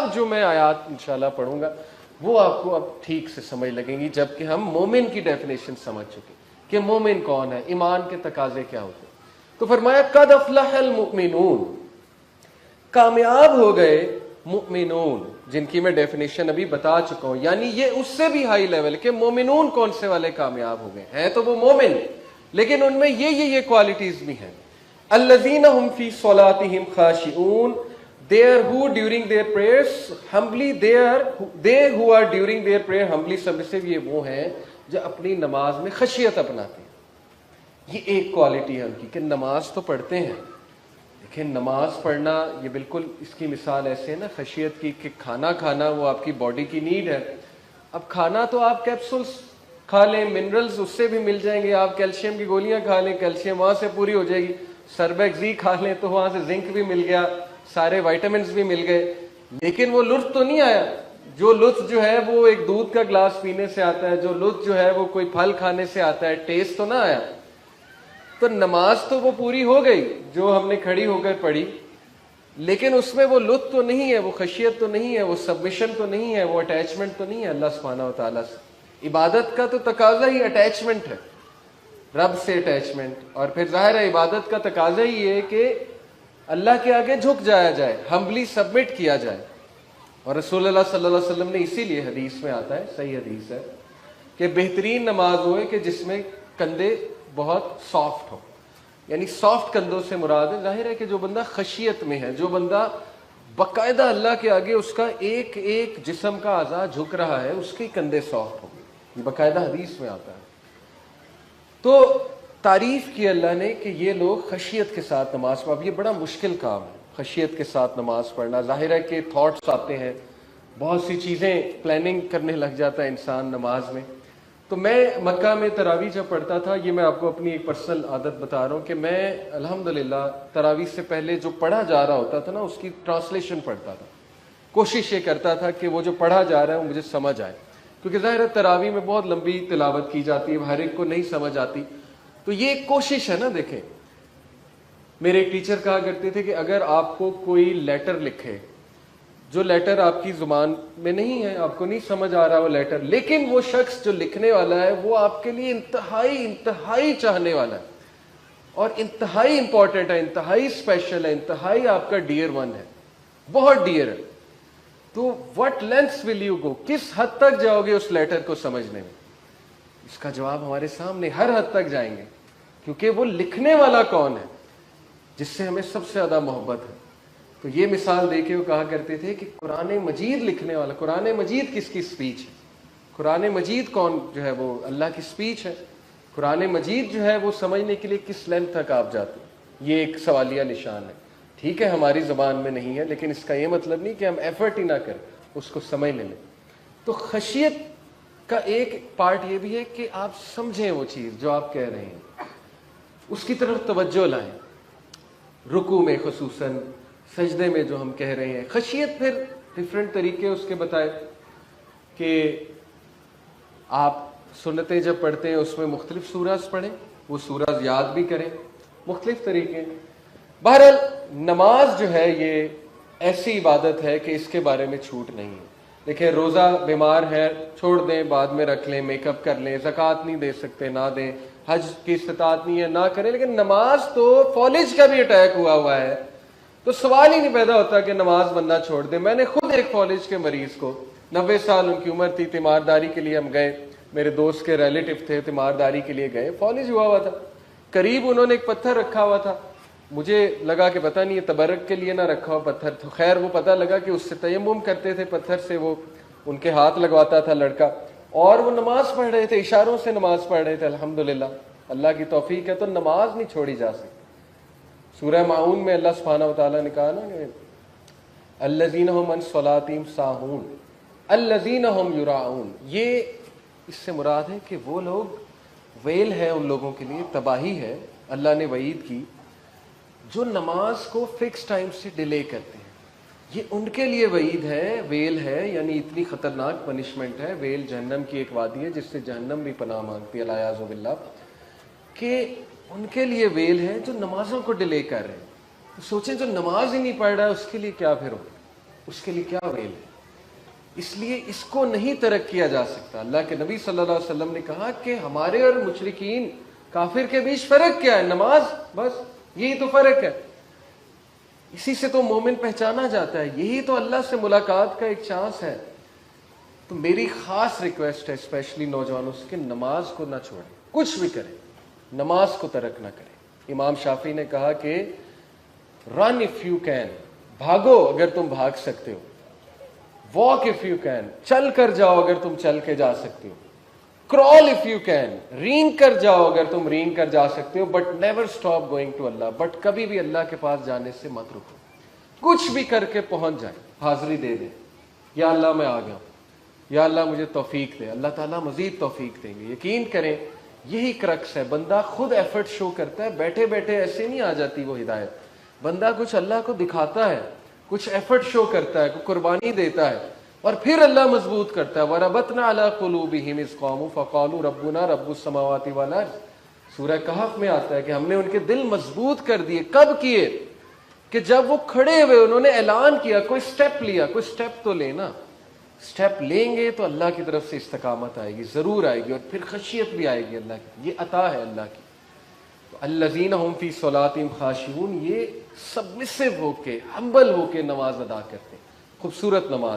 اب جو میں آیات انشاءاللہ پڑھوں گا وہ آپ کو اب ٹھیک سے سمجھ لگیں گی، جبکہ ہم مومن کی ڈیفینیشن سمجھ چکے کہ مومن کون ہے، ایمان کے تقاضے کیا ہوتے ہیں۔ تو فرمایا قد افلح المؤمنون، کامیاب ہو گئے مؤمنون، جن کی میں ڈیفینیشن ابھی بتا چکا ہوں، یعنی یہ اس سے بھی ہائی لیول کہ مومنون کون سے والے کامیاب ہو گئے ہیں، تو وہ مومن لیکن ان میں یہ کوالٹیز بھی ہیں۔ الذین هم فی صلاتہم خاشعون، there who during their prayers humbly they who are during their prayer humbly submissive، یہ وہ ہیں جو اپنی نماز میں خشیت اپناتے ہیں۔ یہ ایک کوالٹی ہے ان کی کہ نماز تو پڑھتے ہیں، لیکن نماز پڑھنا یہ بالکل اس کی مثال ایسے ہے نا خشیت کی کہ کھانا کھانا وہ آپ کی باڈی کی نیڈ ہے۔ اب کھانا تو آپ کیپسولز کھا لیں، منرلز اس سے بھی مل جائیں گے، آپ کیلشیم کی گولیاں کھا لیں کیلشیم وہاں سے پوری ہو جائے گی، سربیکزی کھا لیں تو وہاں سے زنک بھی مل گیا، سارے وائٹامنز بھی مل گئے، لیکن وہ لطف تو نہیں آیا۔ جو لطف جو ہے وہ ایک دودھ کا گلاس پینے سے آتا ہے، جو لطف جو ہے وہ کوئی پھل کھانے سے آتا ہے، ٹیسٹ تو نہ آیا۔ تو نماز تو وہ پوری ہو گئی جو ہم نے کھڑی ہو کر پڑھی، لیکن اس میں وہ لطف تو نہیں ہے، وہ خشیت تو نہیں ہے، وہ سبمیشن تو نہیں ہے، وہ اٹیچمنٹ تو نہیں ہے اللہ سبحانہ و تعالیٰ سے۔ عبادت کا تو تقاضا ہی اٹیچمنٹ ہے، رب سے اٹیچمنٹ، اور پھر ظاہر ہے عبادت کا تقاضا ہی ہے کہ اللہ کے آگے جھک جایا جائے، ہمبلی سبمٹ کیا جائے۔ اور رسول اللہ صلی اللہ علیہ وسلم نے اسی لیے حدیث میں آتا ہے، صحیح حدیث ہے، کہ بہترین نماز ہوئے کہ جس میں کندھے بہت سافٹ ہو، یعنی سافٹ کندھوں سے مراد ہے ظاہر ہے کہ جو بندہ خشیت میں ہے، جو بندہ باقاعدہ اللہ کے آگے اس کا ایک ایک جسم کا اعضاء جھک رہا ہے، اس کے کندھے سافٹ ہوں گے، یہ باقاعدہ حدیث میں آتا ہے۔ تو تعریف کی اللہ نے کہ یہ لوگ خشیت کے ساتھ نماز پڑھ، یہ بڑا مشکل کام ہے خشیت کے ساتھ نماز پڑھنا۔ ظاہر ہے کہ تھاٹس آتے ہیں، بہت سی چیزیں پلاننگ کرنے لگ جاتا ہے انسان نماز میں۔ تو میں مکہ میں تراویح جب پڑھتا تھا، یہ میں آپ کو اپنی ایک پرسنل عادت بتا رہا ہوں کہ میں الحمدللہ تراویح سے پہلے جو پڑھا جا رہا ہوتا تھا نا اس کی ٹرانسلیشن پڑھتا تھا، کوشش یہ کرتا تھا کہ وہ جو پڑھا جا رہا ہے وہ مجھے سمجھ آئے، کیونکہ ظاہر ہے تراویح میں بہت لمبی تلاوت کی جاتی ہے، ہر ایک کو نہیں سمجھ آتی، تو یہ ایک کوشش ہے نا۔ دیکھیں میرے ایک ٹیچر کہا کرتے تھے کہ اگر آپ کو کوئی لیٹر لکھے، جو لیٹر آپ کی زبان میں نہیں ہے، آپ کو نہیں سمجھ آ رہا وہ لیٹر، لیکن وہ شخص جو لکھنے والا ہے وہ آپ کے لیے انتہائی چاہنے والا ہے اور انتہائی امپورٹنٹ ہے، انتہائی اسپیشل ہے، انتہائی آپ کا ڈیئر ون ہے، بہت ڈیئر ہے، تو what lengths will you go، کس حد تک جاؤ گے اس لیٹر کو سمجھنے میں؟ اس کا جواب ہمارے سامنے، ہر حد تک جائیں گے، کیونکہ وہ لکھنے والا کون ہے جس سے ہمیں سب سے زیادہ محبت ہے۔ تو یہ مثال دے کے وہ کہا کرتے تھے کہ قرآن مجید لکھنے والا، قرآن مجید کس کی سپیچ ہے؟ قرآن مجید کون جو ہے وہ اللہ کی سپیچ ہے، قرآن مجید جو ہے وہ سمجھنے کے لیے کس لینتھ تک آپ جاتے ہیں؟ یہ ایک سوالیہ نشان ہے۔ ٹھیک ہے ہماری زبان میں نہیں ہے، لیکن اس کا یہ مطلب نہیں کہ ہم ایفرٹ ہی نہ کریں اس کو سمجھنے میں۔ تو خشیت کا ایک پارٹ یہ بھی ہے کہ آپ سمجھیں وہ چیز جو آپ کہہ رہے ہیں، اس کی طرف توجہ لائیں، رکوع میں خصوصاً، سجدے میں جو ہم کہہ رہے ہیں۔ خشیت پھر ڈفرینٹ طریقے اس کے بتائے کہ آپ سنتیں جب پڑھتے ہیں اس میں مختلف سورہز پڑھیں، وہ سورہز یاد بھی کریں، مختلف طریقے۔ بہرحال نماز جو ہے یہ ایسی عبادت ہے کہ اس کے بارے میں چھوٹ نہیں ہے۔ دیکھیں روزہ بیمار ہے چھوڑ دیں، بعد میں رکھ لیں، میک اپ کر لیں، زکوٰۃ نہیں دے سکتے نہ دیں، حج کی استطاعت نہیں ہے نہ کریں، لیکن نماز تو فالج کا بھی اٹیک ہوا ہے تو سوال ہی نہیں پیدا ہوتا کہ نماز بندہ چھوڑ دے۔ میں نے خود ایک فالج کے مریض کو، 90 سال ان کی عمر تھی، تیمارداری کے لیے ہم گئے، میرے دوست کے ریلیٹو تھے، تیمارداری کے لیے گئے، فالج ہوا تھا، قریب انہوں نے ایک پتھر رکھا ہوا تھا، مجھے لگا کہ پتہ نہیں ہے تبرک کے لیے نہ رکھا ہوا پتھر، تو خیر وہ پتہ لگا کہ اس سے تیمم کرتے تھے، پتھر سے وہ ان کے ہاتھ لگواتا تھا لڑکا، اور وہ نماز پڑھ رہے تھے، اشاروں سے نماز پڑھ رہے تھے۔ الحمدللہ اللہ کی توفیق ہے تو نماز نہیں چھوڑی جا سکتی۔ سورہ معون میں اللہ سبحانہ و تعالیٰ نے کہا نا کہ الذین هم عن صلاتہم ساہون الذین هم یراؤون، یہ اس سے مراد ہے کہ وہ لوگ، ویل ہے ان لوگوں کے لیے، تباہی ہے، اللہ نے وعید کی، جو نماز کو فکس ٹائم سے ڈیلے کرتے ہیں، یہ ان کے لیے وعید ہے، ویل ہے، یعنی اتنی خطرناک پنشمنٹ ہے۔ ویل جہنم کی ایک وادی ہے جس سے جہنم بھی پناہ مانگتی ہے العیاذ باللہ، کہ ان کے لیے ویل ہے جو نمازوں کو ڈیلے کر رہے ہیں۔ سوچیں جو نماز ہی نہیں پڑھ رہا ہے اس کے لیے کیا پھر ہو، اس کے لیے کیا ویل ہے. اس لیے اس کو نہیں ترک کیا جا سکتا. اللہ کے نبی صلی اللہ علیہ وسلم نے کہا کہ ہمارے اور مشرکین کافر کے بیچ فرق کیا ہے؟ نماز، بس یہی تو فرق ہے. اسی سے تو مومن پہچانا جاتا ہے، یہی تو اللہ سے ملاقات کا ایک چانس ہے. تو میری خاص ریکویسٹ ہے اسپیشلی نوجوانوں سے کہ نماز کو نہ چھوڑیں، کچھ بھی کریں نماز کو ترک نہ کریں. امام شافعی نے کہا کہ رن اف یو کین، بھاگو اگر تم بھاگ سکتے ہو. واک اف یو کین، چل کر جاؤ اگر تم چل کے جا سکتے ہو. کرال اف یو کین، رینگ کر جاؤ اگر تم رینگ کر جا سکتے ہو. But never stop going to اللہ، بٹ کبھی بھی اللہ کے پاس جانے سے مت رکو. کچھ بھی کر کے پہنچ جائیں، حاضری دے دیں، یا اللہ میں آ گیا ہوں، یا اللہ مجھے توفیق دے. اللہ تعالیٰ مزید توفیق دیں گے. یقین کریں یہی کرکس ہے. بندہ خود ایفرٹ شو کرتا ہے، بیٹھے بیٹھے ایسے نہیں آ جاتی وہ ہدایت. بندہ کچھ اللہ کو دکھاتا ہے، کچھ ایفرٹ شو کرتا ہے، کوئی قربانی دیتا ہے، اور پھر اللہ مضبوط کرتا ہے. وَرَبَطْنَا عَلَىٰ قُلُوبِهِمْ إِذْ قَامُوا فَقَالُوا رَبُّنَا رَبُّ السَّمَاوَاتِ وَالْأَرْضِ. سورہ کہف میں آتا ہے کہ ہم نے ان کے دل مضبوط کر دیے. کب کیے؟ کہ جب وہ کھڑے ہوئے انہوں نے اعلان کیا، کوئی سٹیپ لیا. کوئی سٹیپ تو لینا، سٹیپ لیں گے تو اللہ کی طرف سے استقامت آئے گی، ضرور آئے گی، اور پھر خشیت بھی آئے گی اللہ کی. یہ عطا ہے اللہ کی. الذین هم فی صلاتہم خاشعون، یہ سبمسو ہو کے، ہمبل ہو کے نماز ادا کرتے ہیں. خوبصورت نماز.